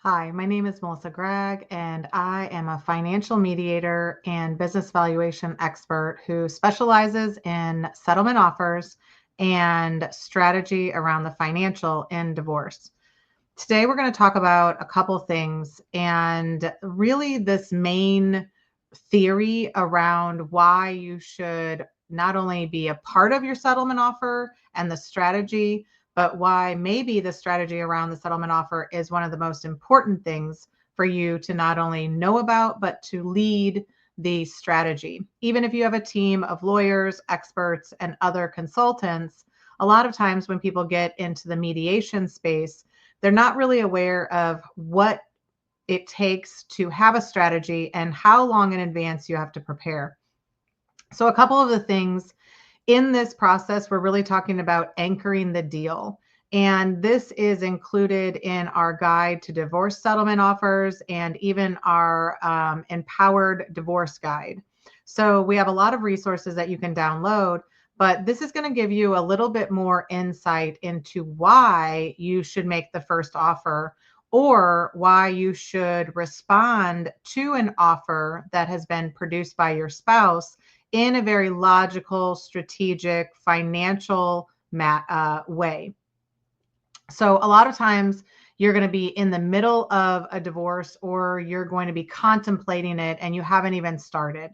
Hi, my name is Melissa Gregg, and I am a financial mediator and business valuation expert who specializes in settlement offers and strategy around the financial in divorce. Today, we're going to talk about a couple things and really this main theory around why you should not only be a part of your settlement offer and the strategy, but why maybe the strategy around the settlement offer is one of the most important things for you to not only know about, but to lead the strategy. Even if you have a team of lawyers, experts, and other consultants, a lot of times when people get into the mediation space, they're not really aware of what it takes to have a strategy and how long in advance you have to prepare. So, a couple of the things in this process, we're really talking about anchoring the deal. And this is included in our guide to divorce settlement offers and even our empowered divorce guide. So we have a lot of resources that you can download, but this is going to give you a little bit more insight into why you should make the first offer or why you should respond to an offer that has been produced by your spouse in a very logical, strategic, financial way. So a lot of times you're going to be in the middle of a divorce or you're going to be contemplating it and you haven't even started.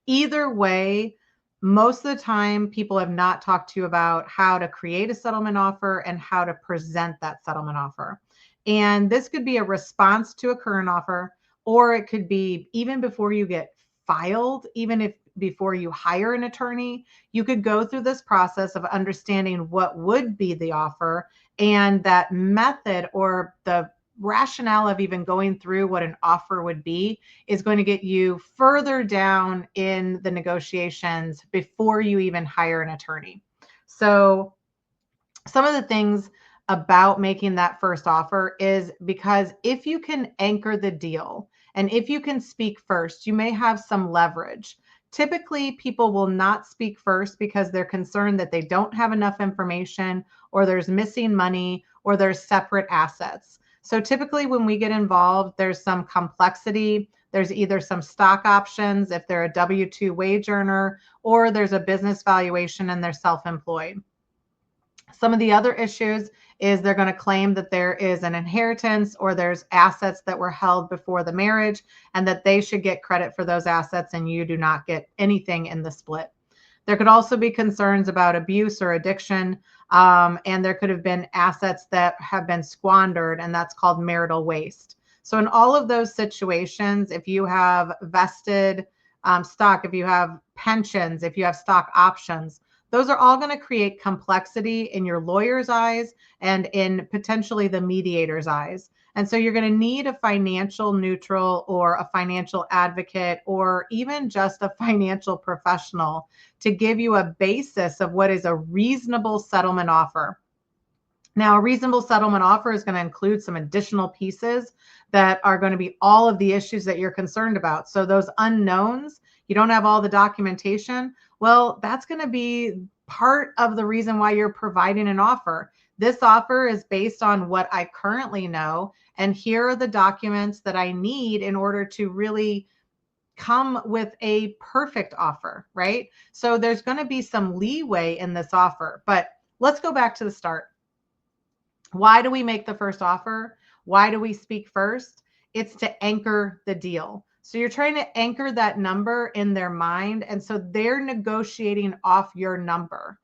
Either way, most of the time people have not talked to you about how to create a settlement offer and how to present that settlement offer. And this could be a response to a current offer, or it could be even before you get filed, even if before you hire an attorney, you could go through this process of understanding what would be the offer, and that method or the rationale of even going through what an offer would be is going to get you further down in the negotiations before you even hire an attorney. So some of the things about making that first offer is because if you can anchor the deal and if you can speak first, you may have some leverage. Typically, people will not speak first because they're concerned that they don't have enough information or there's missing money or there's separate assets. So typically when we get involved, there's some complexity. There's either some stock options if they're a W-2 wage earner, or there's a business valuation and they're self-employed. Some of the other issues is they're going to claim that there is an inheritance or there's assets that were held before the marriage and that they should get credit for those assets and you do not get anything in the split. There could also be concerns about abuse or addiction, and there could have been assets that have been squandered, and that's called marital waste. So in all of those situations, if you have vested stock, if you have pensions, if you have stock options, those are all going to create complexity in your lawyer's eyes and in potentially the mediator's eyes. And so you're going to need a financial neutral or a financial advocate or even just a financial professional to give you a basis of what is a reasonable settlement offer. Now, a reasonable settlement offer is going to include some additional pieces that are going to be all of the issues that you're concerned about. So those unknowns, you don't have all the documentation. Well, that's going to be part of the reason why you're providing an offer. This offer is based on what I currently know, and here are the documents that I need in order to really come with a perfect offer, right? So there's going to be some leeway in this offer, but let's go back to the start. Why do we make the first offer? Why do we speak first? It's to anchor the deal. So you're trying to anchor that number in their mind. And so they're negotiating off your number.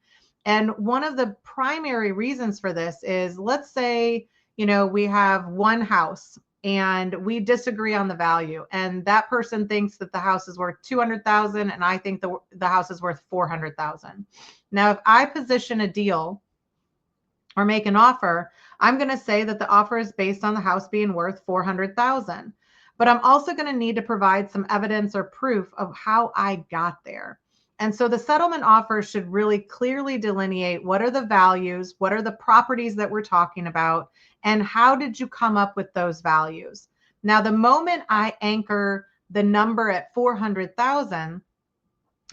And one of the primary reasons for this is, let's say, we have one house and we disagree on the value, and that person thinks that the house is worth 200,000 and I think the house is worth 400,000. Now, if I position a deal or make an offer, I'm going to say that the offer is based on the house being worth 400,000. But I'm also going to need to provide some evidence or proof of how I got there. And so the settlement offer should really clearly delineate what are the values, what are the properties that we're talking about, and how did you come up with those values. Now, the moment I anchor the number at 400,000,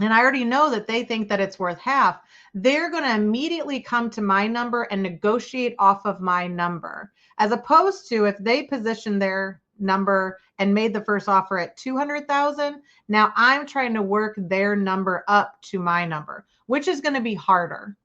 and I already know that they think that it's worth half, they're going to immediately come to my number and negotiate off of my number. As opposed to if they position their number and made the first offer at 200,000, now I'm trying to work their number up to my number, which is going to be harder.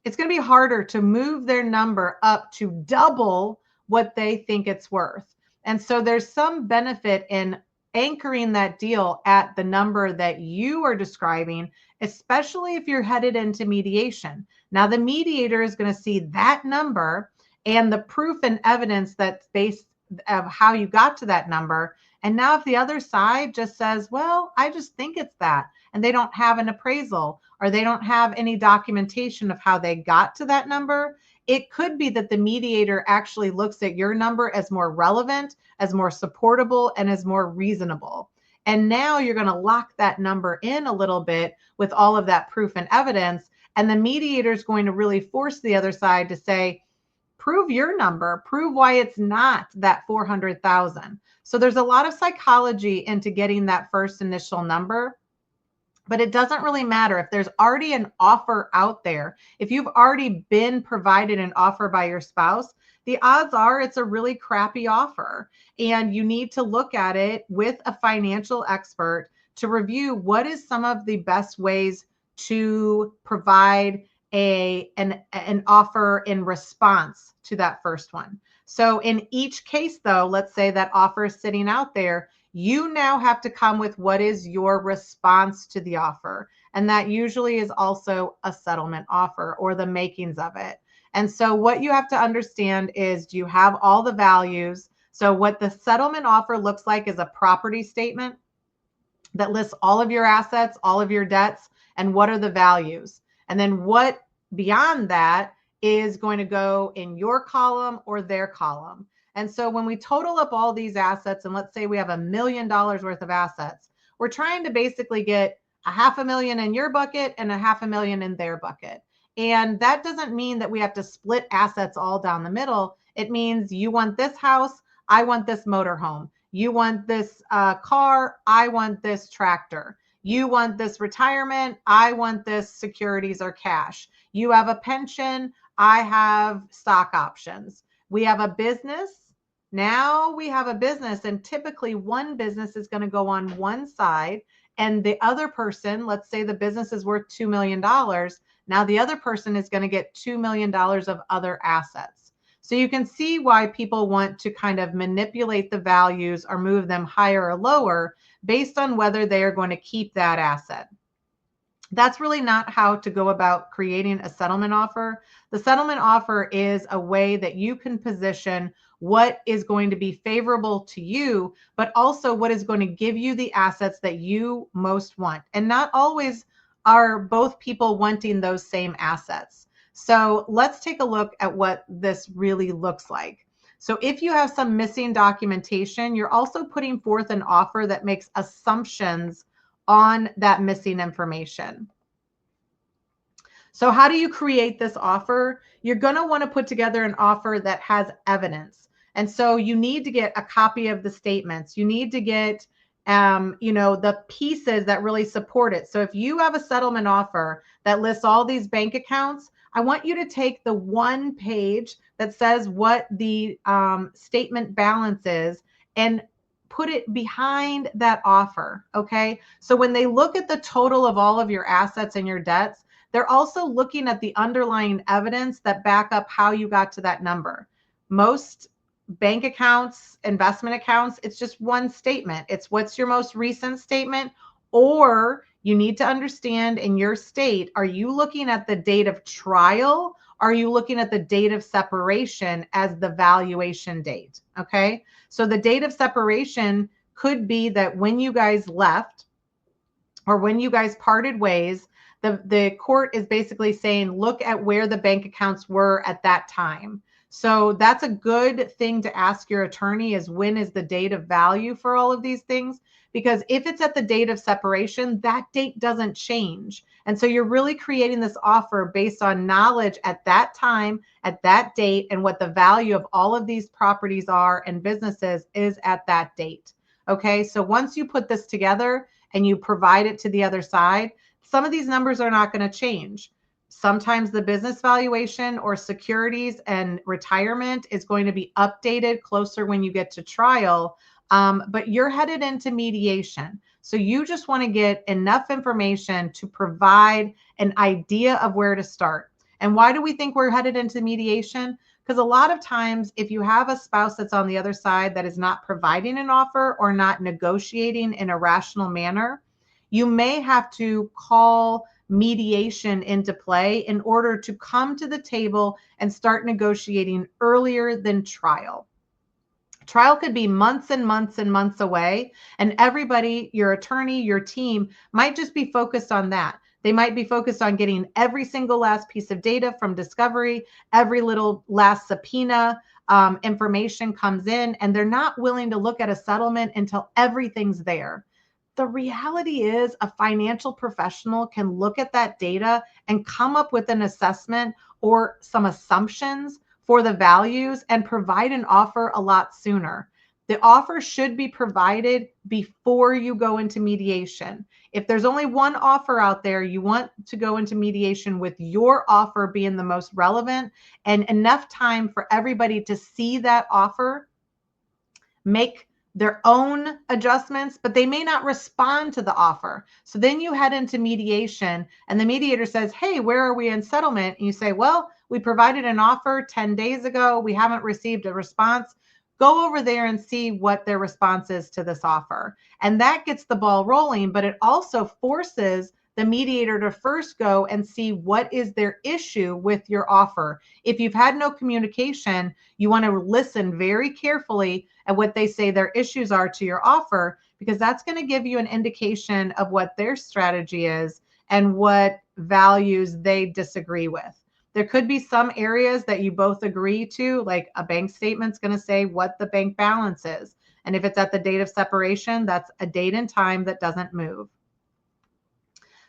It's going to be harder to move their number up to double what they think it's worth. And so there's some benefit in anchoring that deal at the number that you are describing, especially if you're headed into mediation. Now, the mediator is going to see that number and the proof and evidence that's based of how you got to that number. And now if the other side just says, well, I just think it's that, and they don't have an appraisal or they don't have any documentation of how they got to that number, it could be that the mediator actually looks at your number as more relevant, as more supportable, and as more reasonable. And now you're going to lock that number in a little bit with all of that proof and evidence. And the mediator is going to really force the other side to say, prove your number, prove why it's not that 400,000. So there's a lot of psychology into getting that first initial number. But it doesn't really matter if there's already an offer out there. If you've already been provided an offer by your spouse, the odds are it's a really crappy offer. And you need to look at it with a financial expert to review what is some of the best ways to provide an offer in response to that first one. So in each case, though, let's say that offer is sitting out there, you now have to come with what is your response to the offer. And that usually is also a settlement offer or the makings of it. And so what you have to understand is, do you have all the values? So what the settlement offer looks like is a property statement that lists all of your assets, all of your debts, and what are the values. And then what beyond that is going to go in your column or their column. And so when we total up all these assets, and let's say we have $1 million worth of assets, we're trying to basically get $500,000 in your bucket and $500,000 in their bucket. And that doesn't mean that we have to split assets all down the middle. It means you want this house, I want this motorhome. You want this car, I want this tractor. You want this retirement, I want this securities or cash. You have a pension, I have stock options. We have a business. Now we have a business, and typically one business is going to go on one side, and the other person, let's say the business is worth $2 million. Now the other person is going to get $2 million of other assets. So you can see why people want to kind of manipulate the values or move them higher or lower based on whether they are going to keep that asset. That's really not how to go about creating a settlement offer. The settlement offer is a way that you can position what is going to be favorable to you, but also what is going to give you the assets that you most want. And not always are both people wanting those same assets. So let's take a look at what this really looks like. So if you have some missing documentation, you're also putting forth an offer that makes assumptions on that missing information. So how do you create this offer? You're going to want to put together an offer that has evidence. And so you need to get a copy of the statements. You need to get, the pieces that really support it. So if you have a settlement offer that lists all these bank accounts, I want you to take the one page that says what the statement balance is and put it behind that offer. Okay. So when they look at the total of all of your assets and your debts, they're also looking at the underlying evidence that back up how you got to that number. Most bank accounts, investment accounts, it's just one statement. It's what's your most recent statement, or you need to understand in your state, are you looking at the date of trial? Are you looking at the date of separation as the valuation date? Okay. So the date of separation could be that when you guys left or when you guys parted ways, the court is basically saying, look at where the bank accounts were at that time. So that's a good thing to ask your attorney, is when is the date of value for all of these things? Because if it's at the date of separation, that date doesn't change. And so you're really creating this offer based on knowledge at that time, at that date, and what the value of all of these properties are and businesses is at that date. Okay, so once you put this together, and you provide it to the other side, some of these numbers are not going to change. Sometimes the business valuation or securities and retirement is going to be updated closer when you get to trial, but you're headed into mediation. So you just want to get enough information to provide an idea of where to start. And why do we think we're headed into mediation? Because a lot of times, if you have a spouse that's on the other side that is not providing an offer or not negotiating in a rational manner, you may have to call mediation into play in order to come to the table and start negotiating earlier than trial. Trial could be months and months and months away, and everybody, your attorney, your team, might just be focused on that. They might be focused on getting every single last piece of data from discovery, every little last subpoena information comes in, and they're not willing to look at a settlement until everything's there. The reality is a financial professional can look at that data and come up with an assessment or some assumptions for the values and provide an offer a lot sooner. The offer should be provided before you go into mediation. If there's only one offer out there, you want to go into mediation with your offer being the most relevant and enough time for everybody to see that offer, make their own adjustments, but they may not respond to the offer. So then you head into mediation and the mediator says, hey, where are we in settlement? And you say, well, we provided an offer 10 days ago. We haven't received a response. Go over there and see what their response is to this offer. And that gets the ball rolling, but it also forces the mediator to first go and see what is their issue with your offer. If you've had no communication, you want to listen very carefully at what they say their issues are to your offer, because that's going to give you an indication of what their strategy is and what values they disagree with. There could be some areas that you both agree to, like a bank statement's going to say what the bank balance is. And if it's at the date of separation, that's a date and time that doesn't move.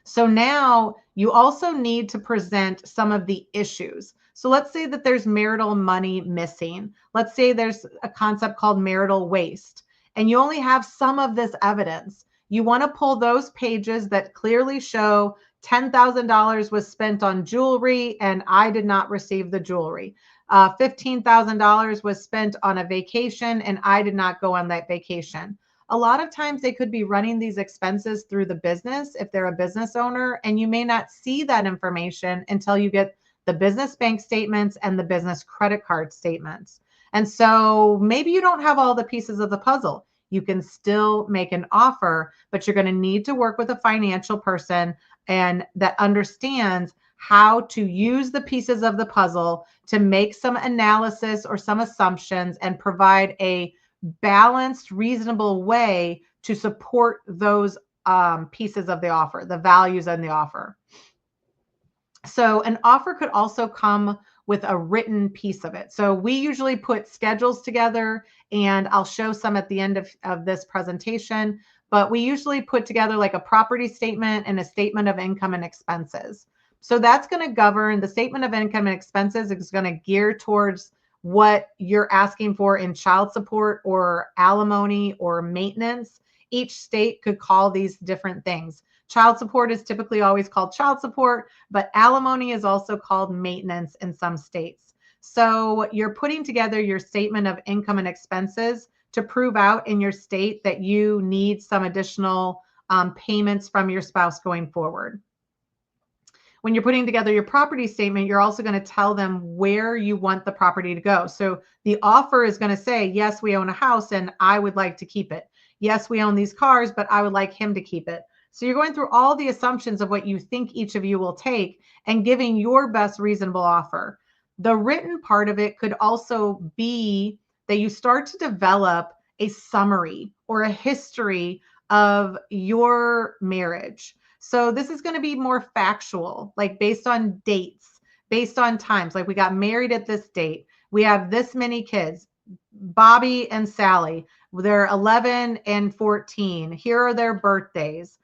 So now you also need to present some of the issues. So let's say that there's marital money missing. Let's say there's a concept called marital waste, and you only have some of this evidence. You want to pull those pages that clearly show $10,000 was spent on jewelry and I did not receive the jewelry. $15,000 was spent on a vacation and I did not go on that vacation. A lot of times they could be running these expenses through the business if they're a business owner, and you may not see that information until you get the business bank statements and the business credit card statements. And so maybe you don't have all the pieces of the puzzle. You can still make an offer, but you're going to need to work with a financial person and that understands how to use the pieces of the puzzle to make some analysis or some assumptions and provide a balanced, reasonable way to support those pieces of the offer, the values in the offer. So an offer could also come with a written piece of it. So we usually put schedules together, and I'll show some at the end of this presentation, but we usually put together like a property statement and a statement of income and expenses. So that's going to govern the statement of income and expenses is going to gear towards what you're asking for in child support or alimony or maintenance. Each state could call these different things. Child support is typically always called child support, but alimony is also called maintenance in some states. So you're putting together your statement of income and expenses to prove out in your state that you need some additional payments from your spouse going forward. When you're putting together your property statement, you're also going to tell them where you want the property to go. So the offer is going to say, yes, we own a house and I would like to keep it. Yes, we own these cars, but I would like him to keep it. So you're going through all the assumptions of what you think each of you will take and giving your best reasonable offer. The written part of it could also be that you start to develop a summary or a history of your marriage. So this is going to be more factual, like based on dates, based on times. Like we got married at this date. We have this many kids, Bobby and Sally. They're 11 and 14. Here are their birthdays.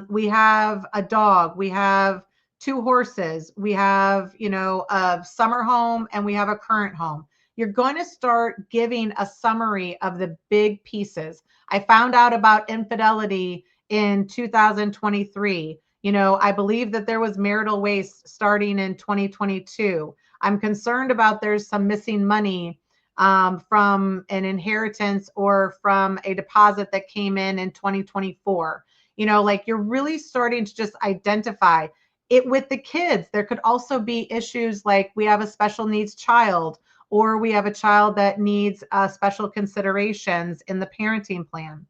We have a dog. We have 2 horses. We have, a summer home and we have a current home. You're going to start giving a summary of the big pieces. I found out about infidelity in 2023. You know, I believe that there was marital waste starting in 2022. I'm concerned about there's some missing money from an inheritance or from a deposit that came in 2024. You know, like you're really starting to just identify it with the kids. There could also be issues like we have a special needs child, or we have a child that needs special considerations in the parenting plan.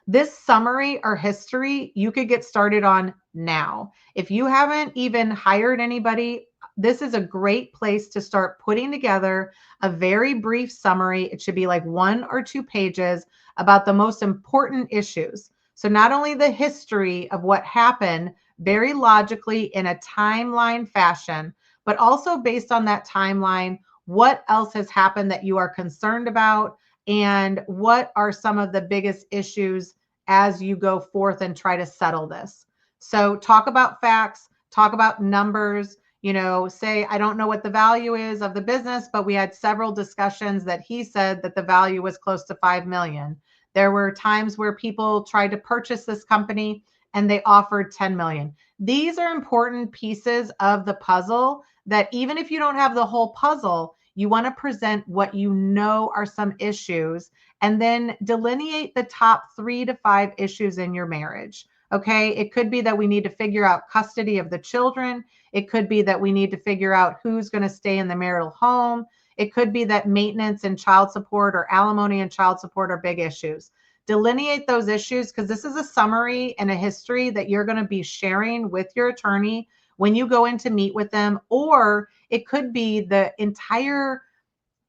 This summary or history you could get started on now. If you haven't even hired anybody, this is a great place to start putting together a very brief summary. It should be like 1 or 2 pages about the most important issues. So not only the history of what happened very logically in a timeline fashion, but also based on that timeline, what else has happened that you are concerned about, and what are some of the biggest issues as you go forth and try to settle this. So talk about facts, talk about numbers, you know, say, I don't know what the value is of the business, but we had several discussions that he said that the value was close to 5 million. There were times where people tried to purchase this company and they offered 10 million. These are important pieces of the puzzle that even if you don't have the whole puzzle, you want to present what you know are some issues, and then delineate the top 3 to 5 issues in your marriage. Okay. It could be that we need to figure out custody of the children. It could be that we need to figure out who's going to stay in the marital home. It could be that maintenance and child support, or alimony and child support, are big issues. Delineate those issues, because this is a summary and a history that you're going to be sharing with your attorney when you go in to meet with them. Or it could be the entire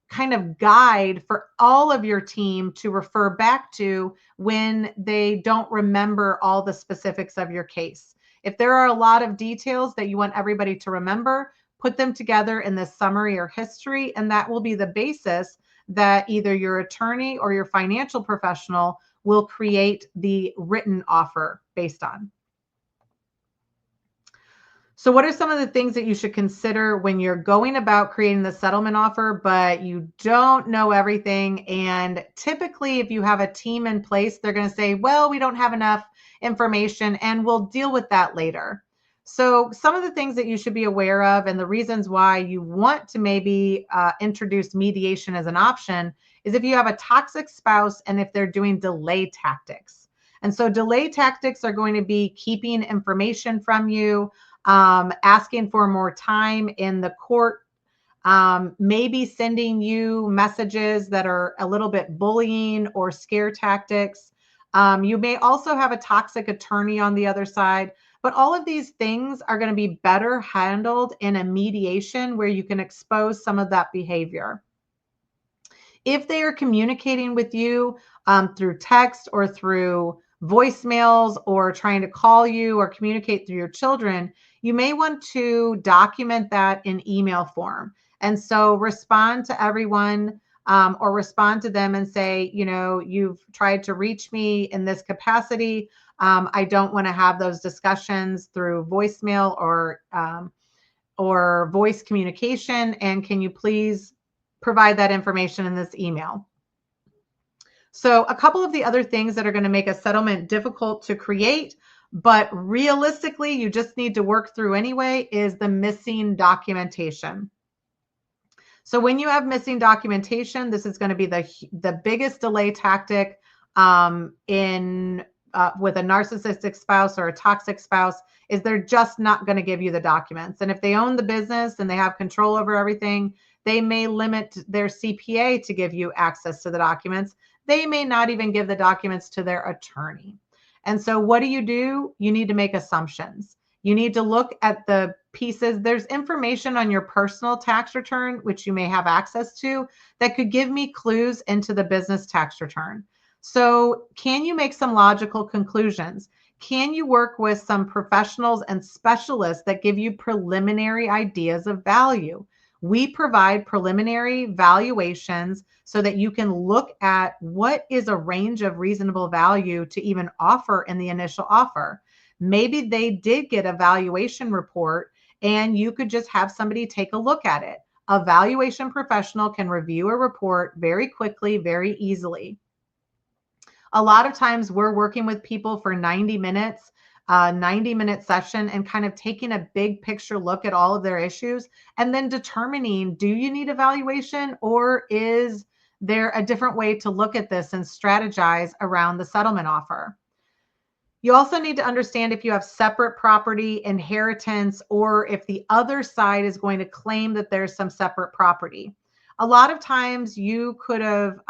kind of guide for all of your team to refer back to when they don't remember all the specifics of your case. If there are a lot of details that you want everybody to remember, put them together in this summary or history, and that will be the basis that either your attorney or your financial professional will create the written offer based on. So what are some of the things that you should consider when you're going about creating the settlement offer, but you don't know everything? And typically, if you have a team in place, they're going to say, well, we don't have enough information and we'll deal with that later. So some of the things that you should be aware of, and the reasons why you want to maybe introduce mediation as an option, is if you have a toxic spouse and if they're doing delay tactics. And so delay tactics are going to be keeping information from you, asking for more time in the court, maybe sending you messages that are a little bit bullying or scare tactics. You may also have a toxic attorney on the other side, but all of these things are going to be better handled in a mediation where you can expose some of that behavior. If they are communicating with you through text or through voicemails, or trying to call you or communicate through your children, you may want to document that in email form. And so respond to everyone, or respond to them and say, you know, you've tried to reach me in this capacity. I don't want to have those discussions through voicemail or voice communication. And can you please provide that information in this email? So a couple of the other things that are going to make a settlement difficult to create, but realistically, you just need to work through anyway, is the missing documentation. So when you have missing documentation, this is going to be the biggest delay tactic with a narcissistic spouse or a toxic spouse, is they're just not going to give you the documents. And if they own the business and they have control over everything, they may limit their CPA to give you access to the documents. They may not even give the documents to their attorney. And so what do? You need to make assumptions. You need to look at the pieces. There's information on your personal tax return, which you may have access to, that could give me clues into the business tax return. So can you make some logical conclusions? Can you work with some professionals and specialists that give you preliminary ideas of value? We provide preliminary valuations so that you can look at what is a range of reasonable value to even offer in the initial offer. Maybe they did get a valuation report and you could just have somebody take a look at it. A valuation professional can review a report very quickly, very easily. A lot of times we're working with people for 90 minutes, 90-minute session, and kind of taking a big picture look at all of their issues and then determining, do you need evaluation, or is there a different way to look at this and strategize around the settlement offer? You also need to understand if you have separate property, inheritance, or if the other side is going to claim that there's some separate property. A lot of times you could have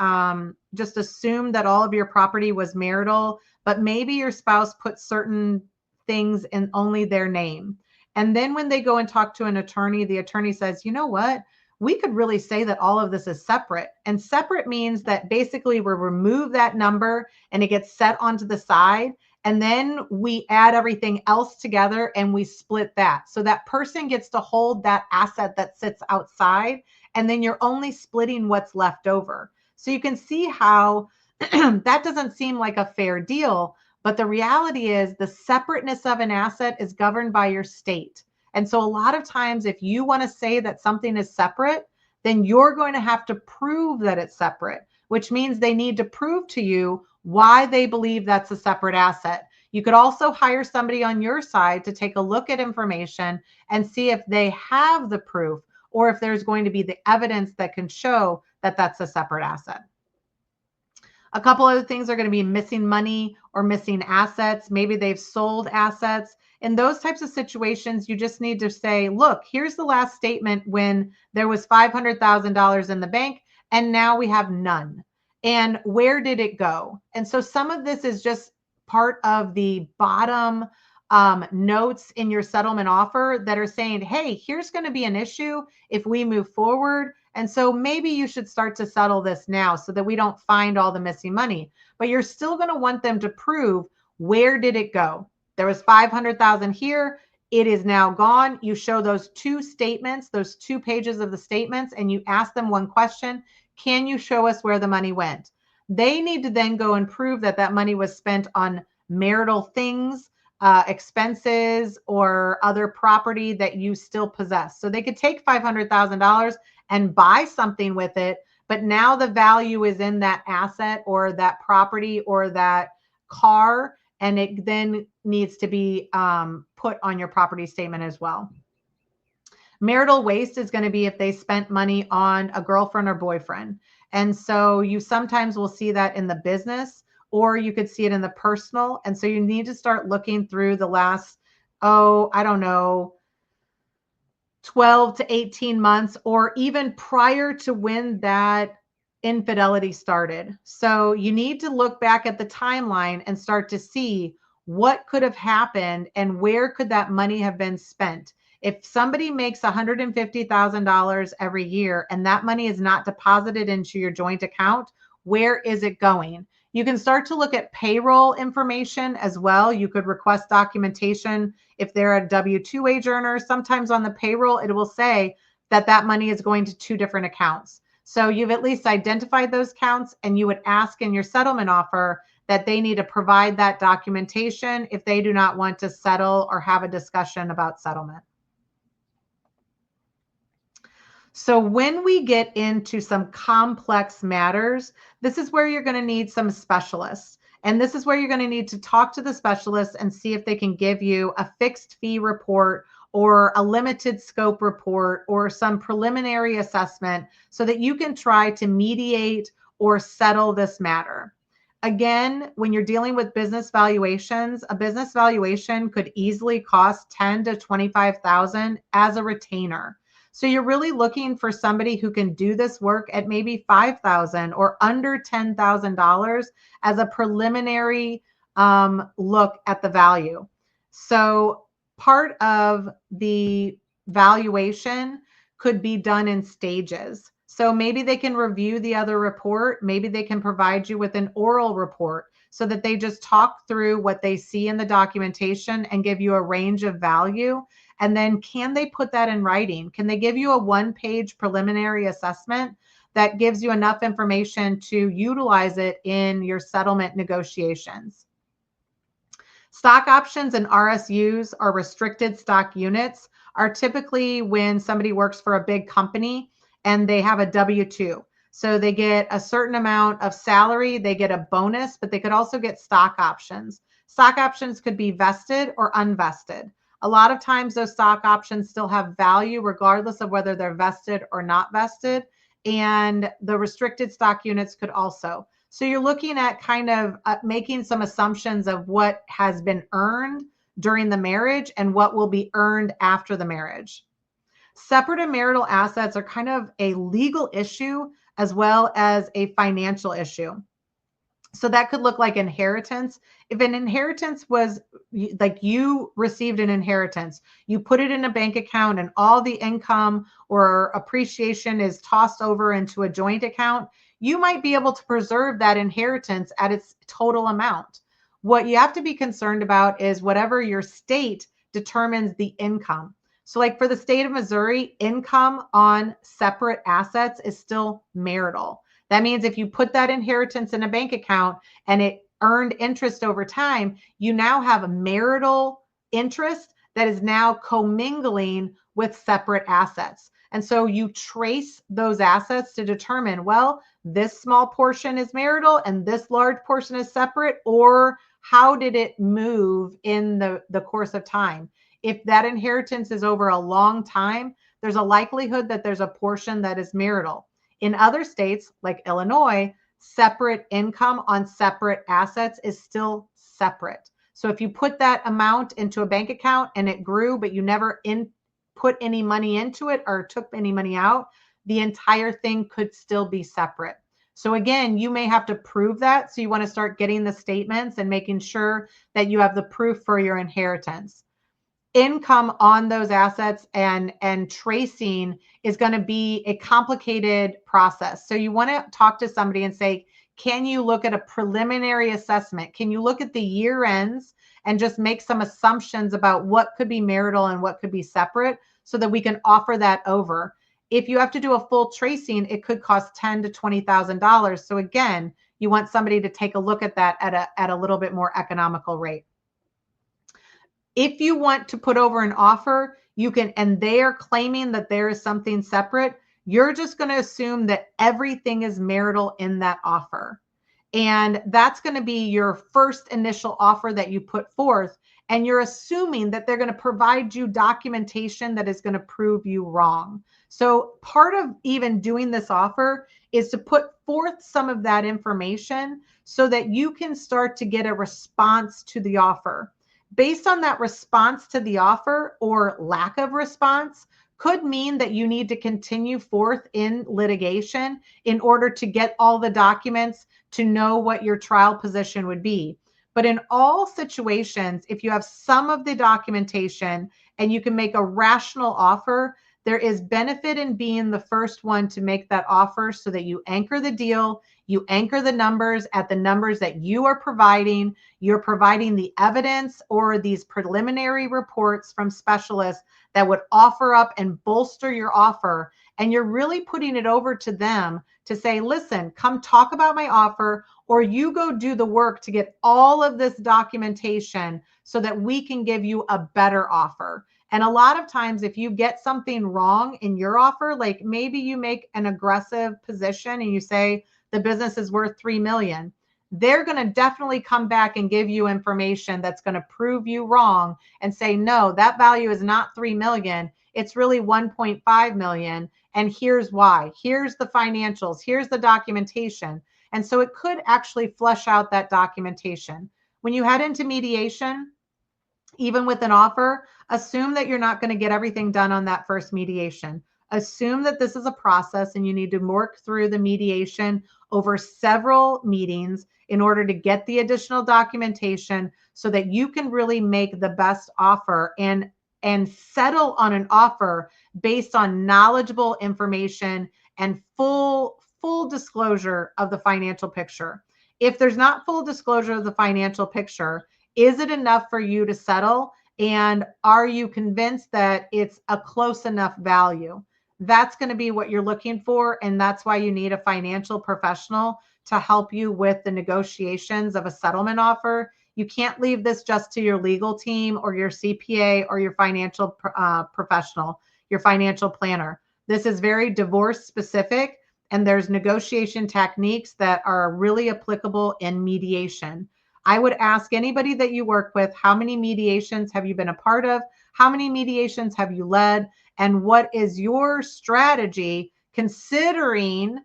just assumed that all of your property was marital, but maybe your spouse put certain things in only their name. And then when they go and talk to an attorney, the attorney says, you know what? We could really say that all of this is separate. And separate means that basically we remove that number and it gets set onto the side. And then we add everything else together and we split that. So that person gets to hold that asset that sits outside, and then you're only splitting what's left over. So you can see how that doesn't seem like a fair deal, but the reality is the separateness of an asset is governed by your state. And so a lot of times, if you want to say that something is separate, then you're going to have to prove that it's separate, which means they need to prove to you why they believe that's a separate asset. You could also hire somebody on your side to take a look at information and see if they have the proof or if there's going to be the evidence that can show that that's a separate asset. A couple other things are going to be missing money or missing assets. Maybe they've sold assets. In those types of situations, you just need to say, look, here's the last statement when there was $500,000 in the bank, and now we have none. And where did it go? And so some of this is just part of the bottom notes in your settlement offer that are saying, hey, here's going to be an issue if we move forward. And so maybe you should start to settle this now so that we don't find all the missing money. But you're still going to want them to prove, where did it go? There was 500,000 here. It is now gone. You show those two statements, those 2 pages of the statements, and you ask them one question. Can you show us where the money went? They need to then go and prove that that money was spent on marital things, expenses, or other property that you still possess. So they could take $500,000 and buy something with it, but now the value is in that asset or that property or that car, and it then needs to be put on your property statement as well. Marital waste is going to be if they spent money on a girlfriend or boyfriend. And so you sometimes will see that in the business, or you could see it in the personal. And so you need to start looking through the last, 12 to 18 months, or even prior to when that infidelity started. So you need to look back at the timeline and start to see what could have happened and where could that money have been spent. If somebody makes $150,000 every year and that money is not deposited into your joint account, where is it going? You can start to look at payroll information as well. You could request documentation if they're a W-2 wage earner. Sometimes on the payroll, it will say that that money is going to 2 different accounts. So you've at least identified those accounts, and you would ask in your settlement offer that they need to provide that documentation if they do not want to settle or have a discussion about settlement. So when we get into some complex matters, this is where you're going to need some specialists. And this is where you're going to need to talk to the specialists and see if they can give you a fixed fee report or a limited scope report or some preliminary assessment so that you can try to mediate or settle this matter. Again, when you're dealing with business valuations, a business valuation could easily cost $10,000 to $25,000 as a retainer. So you're really looking for somebody who can do this work at maybe $5,000 or under $10,000 as a preliminary look at the value. So part of the valuation could be done in stages. So maybe they can review the other report. Maybe they can provide you with an oral report so that they just talk through what they see in the documentation and give you a range of value. And then can they put that in writing? Can they give you a 1-page preliminary assessment that gives you enough information to utilize it in your settlement negotiations? Stock options and RSUs, or restricted stock units, are typically when somebody works for a big company and they have a W-2. So they get a certain amount of salary, they get a bonus, but they could also get stock options. Stock options could be vested or unvested. A lot of times those stock options still have value regardless of whether they're vested or not vested. And the restricted stock units could also. So you're looking at kind of making some assumptions of what has been earned during the marriage and what will be earned after the marriage. Separate and marital assets are kind of a legal issue as well as a financial issue. So that could look like inheritance. If an inheritance was like you received an inheritance, you put it in a bank account and all the income or appreciation is tossed over into a joint account, you might be able to preserve that inheritance at its total amount. What you have to be concerned about is whatever your state determines the income. So like for the state of Missouri, income on separate assets is still marital. That means if you put that inheritance in a bank account and it earned interest over time, you now have a marital interest that is now commingling with separate assets. And so you trace those assets to determine, well, this small portion is marital and this large portion is separate, or how did it move in the course of time? If that inheritance is over a long time, there's a likelihood that there's a portion that is marital. In other states, like Illinois, separate income on separate assets is still separate. So if you put that amount into a bank account and it grew, but you never put any money into it or took any money out, the entire thing could still be separate. So again, you may have to prove that. So you want to start getting the statements and making sure that you have the proof for your inheritance. Income on those assets and tracing is going to be a complicated process. So you want to talk to somebody and say, can you look at a preliminary assessment? Can you look at the year ends and just make some assumptions about what could be marital and what could be separate so that we can offer that over? If you have to do a full tracing, it could cost $10,000 to $20,000. So again, you want somebody to take a look at that at a little bit more economical rate. If you want to put over an offer, you can, and they are claiming that there is something separate, you're just going to assume that everything is marital in that offer. And that's going to be your first initial offer that you put forth. And you're assuming that they're going to provide you documentation that is going to prove you wrong. So part of even doing this offer is to put forth some of that information so that you can start to get a response to the offer. Based on that response to the offer or lack of response could mean that you need to continue forth in litigation in order to get all the documents to know what your trial position would be. But in all situations, if you have some of the documentation and you can make a rational offer, there is benefit in being the first one to make that offer so that you anchor the deal, you anchor the numbers at the numbers that you are providing. You're providing the evidence or these preliminary reports from specialists that would offer up and bolster your offer. And you're really putting it over to them to say, listen, come talk about my offer, or you go do the work to get all of this documentation so that we can give you a better offer. And a lot of times, if you get something wrong in your offer, like maybe you make an aggressive position and you say the business is worth $3 million, they're going to definitely come back and give you information that's going to prove you wrong and say, no, that value is not $3 million. It's really $1.5 million. And here's why. Here's the financials. Here's the documentation. And so it could actually flesh out that documentation. When you head into mediation, even with an offer, assume that you're not going to get everything done on that first mediation. Assume that this is a process and you need to work through the mediation over several meetings in order to get the additional documentation so that you can really make the best offer and settle on an offer based on knowledgeable information and full disclosure of the financial picture. If there's not full disclosure of the financial picture, is it enough for you to settle? And are you convinced that it's a close enough value? That's going to be what you're looking for. And that's why you need a financial professional to help you with the negotiations of a settlement offer. You can't leave this just to your legal team or your CPA or your financial professional, your financial planner. This is very divorce specific. and there's negotiation techniques that are really applicable in mediation. I would ask anybody that you work with, how many mediations have you been a part of? How many mediations have you led? And what is your strategy considering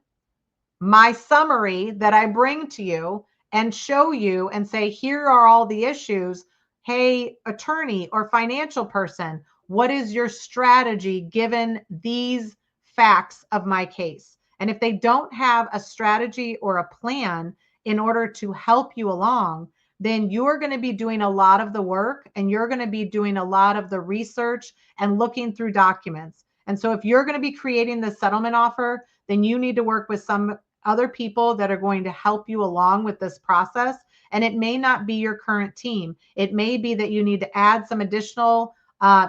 my summary that I bring to you and show you and say, here are all the issues. Hey, attorney or financial person, what is your strategy given these facts of my case? And if they don't have a strategy or a plan in order to help you along, then you're going to be doing a lot of the work and you're going to be doing a lot of the research and looking through documents. And so if you're going to be creating the settlement offer, then you need to work with some other people that are going to help you along with this process. And it may not be your current team. It may be that you need to add some additional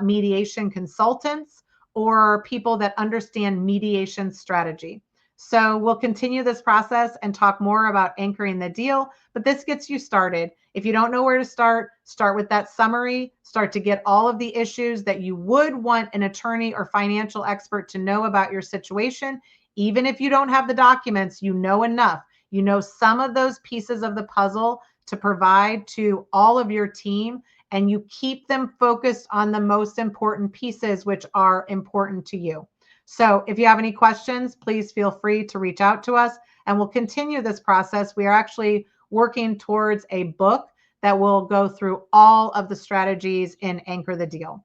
mediation consultants or people that understand mediation strategy. So we'll continue this process and talk more about anchoring the deal, but this gets you started. If you don't know where to start with that summary, start to get all of the issues that you would want an attorney or financial expert to know about your situation. Even if you don't have the documents, you know enough. You know some of those pieces of the puzzle to provide to all of your team, and you keep them focused on the most important pieces, which are important to you. So if you have any questions, please feel free to reach out to us, and we'll continue this process. We are actually working towards a book that will go through all of the strategies in Anchor the Deal.